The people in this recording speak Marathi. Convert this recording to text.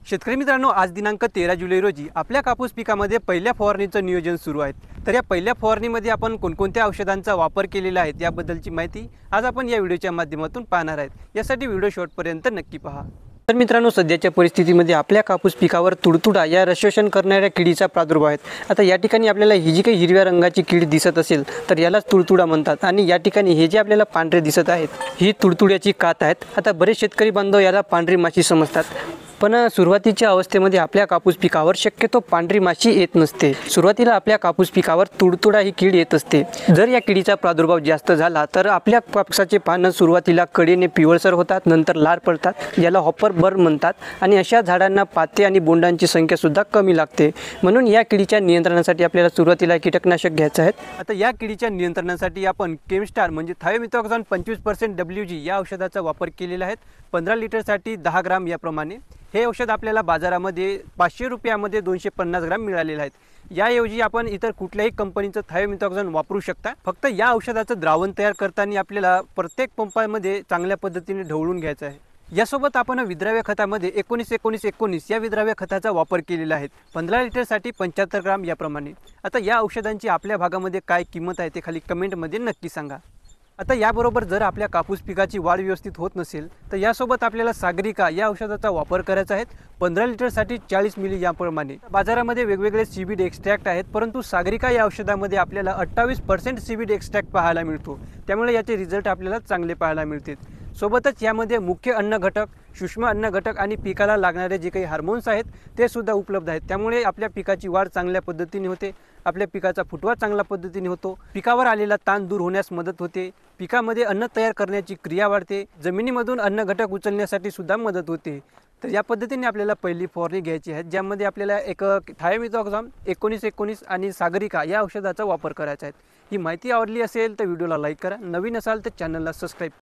शेतकरी मित्रांनो, आज दिनांक 13 जुलै रोजी आपल्या कापूस पिकामध्ये पहिल्या फवारणीचं नियोजन सुरू आहे। तर या पहिल्या फवारणीमध्ये आपण कोणकोणत्या औषधांचा वापर केलेला आहे याबद्दलची माहिती आज आपण या व्हिडिओच्या माध्यमातून पाहणार आहोत। यासाठी व्हिडिओ शेवटपर्यंत नक्की पहा। तर मित्रांनो, सध्याच्या परिस्थितीमध्ये आपल्या कापूस पिकावर तुडतुडा या रसशोषण करणाऱ्या किडीचा प्रादुर्भाव आहे। आता या ठिकाणी आपल्याला ही जी काही हिरव्या रंगाची कीड दिसत असेल तर यालाच तुडतुडा म्हणतात आणि या ठिकाणी हे जे आपल्याला पांढरे दिसत आहेत ही तुडतुड्याची कात आहेत। आता बरेच शेतकरी बांधव याला पांढरी माशी समजतात, पण सुरुवातीच्या अवस्थेमध्ये आपल्या कापूस पिकावर शक्यतो पांढरी माशी येत नसते। सुरुवातीला आपल्या कापूस पिकावर तुडतुडा ही कीड येत असते। जर या किडीचा प्रादुर्भाव जास्त झाला तर आपल्या कापसाचे पानं सुरुवातीला कडेने पिवळसर होतात, नंतर लाल पडतात, याला हॉपर बर्न म्हणतात आणि अशा झाडांना पाते आणि बोंडांची संख्या सुद्धा कमी लागते। म्हणून या किडीच्या नियंत्रणासाठी आपल्याला सुरुवातीला कीटकनाशक घ्यायचं आहे। आता या किडीच्या नियंत्रणासाठी आपण केमस्टार म्हणजे थायोमिथॉक्झॉन 25% WG या औषधाचा वापर केलेला आहे। 15 लिटरसाठी 10 ग्राम याप्रमाणे हे औषध आपल्याला बाजारामध्ये 500 रुपयामध्ये 250 ग्राम मिळालेले आहेत। याऐवजी आपण इतर कुठल्याही कंपनीचं थायोमिथॉक्झॉन वापरू शकता। फक्त या औषधाचं द्रावण तयार करताना आपल्याला प्रत्येक पंपामध्ये चांगल्या पद्धतीने ढवळून घ्यायचं आहे। यासोबत आपण विद्राव्य खतामध्ये 19-19-19 या विद्राव्य खताचा वापर केलेला आहे। 15 लिटरसाठी 75 ग्राम याप्रमाणे। आता या औषधांची आपल्या भागामध्ये काय किंमत आहे ते खाली कमेंटमध्ये नक्की सांगा। आता याबरोबर जर आपल्या कापूस पिकाची वाढ व्यवस्थित होत नसेल तर यासोबत आपल्याला सागरिका या औषधाचा वापर करायचा आहे। 15 लिटरसाठी 40 मिली याप्रमाणे। बाजारामध्ये वेगवेगळे सीवीड एक्स्ट्रॅक्ट आहेत, परंतु सागरिका या औषधामध्ये आपल्याला 28% सीवीड एक्स्ट्रॅक्ट पाहायला मिळतो, त्यामुळे याचे रिझल्ट आपल्याला चांगले पाहायला मिळतील। सोबतच यामध्ये मुख्य अन्न घटक, सूक्ष्म अन्न घटक आणि पिकाला लागणारे जे काही हार्मोन्स आहेत ते सुद्धा उपलब्ध आहेत, त्यामुळे आपल्या पिकाची वाढ चांगल्या पद्धतीने होते, आपल्या पिकाचा फुटवा चांगल्या पद्धतीने होतो, पिकावर आलेला ताण दूर होण्यास मदत होते, पिकामध्ये अन्न तयार करण्याची क्रिया वाढते, जमिनीमधून अन्न घटक उचलण्यासाठी सुद्धा मदत होते। तर या पद्धतीने आपल्याला पहिली फवारणी घ्यायची आहे, ज्यामध्ये आपल्याला एक थायोमिथॉक्झॉन 19-19 आणि सागरिका या औषधाचा वापर करायचा आहे। ही माहिती आवडली असेल तर व्हिडिओला लाईक करा, नवीन असाल तर चॅनलला सबस्क्राईब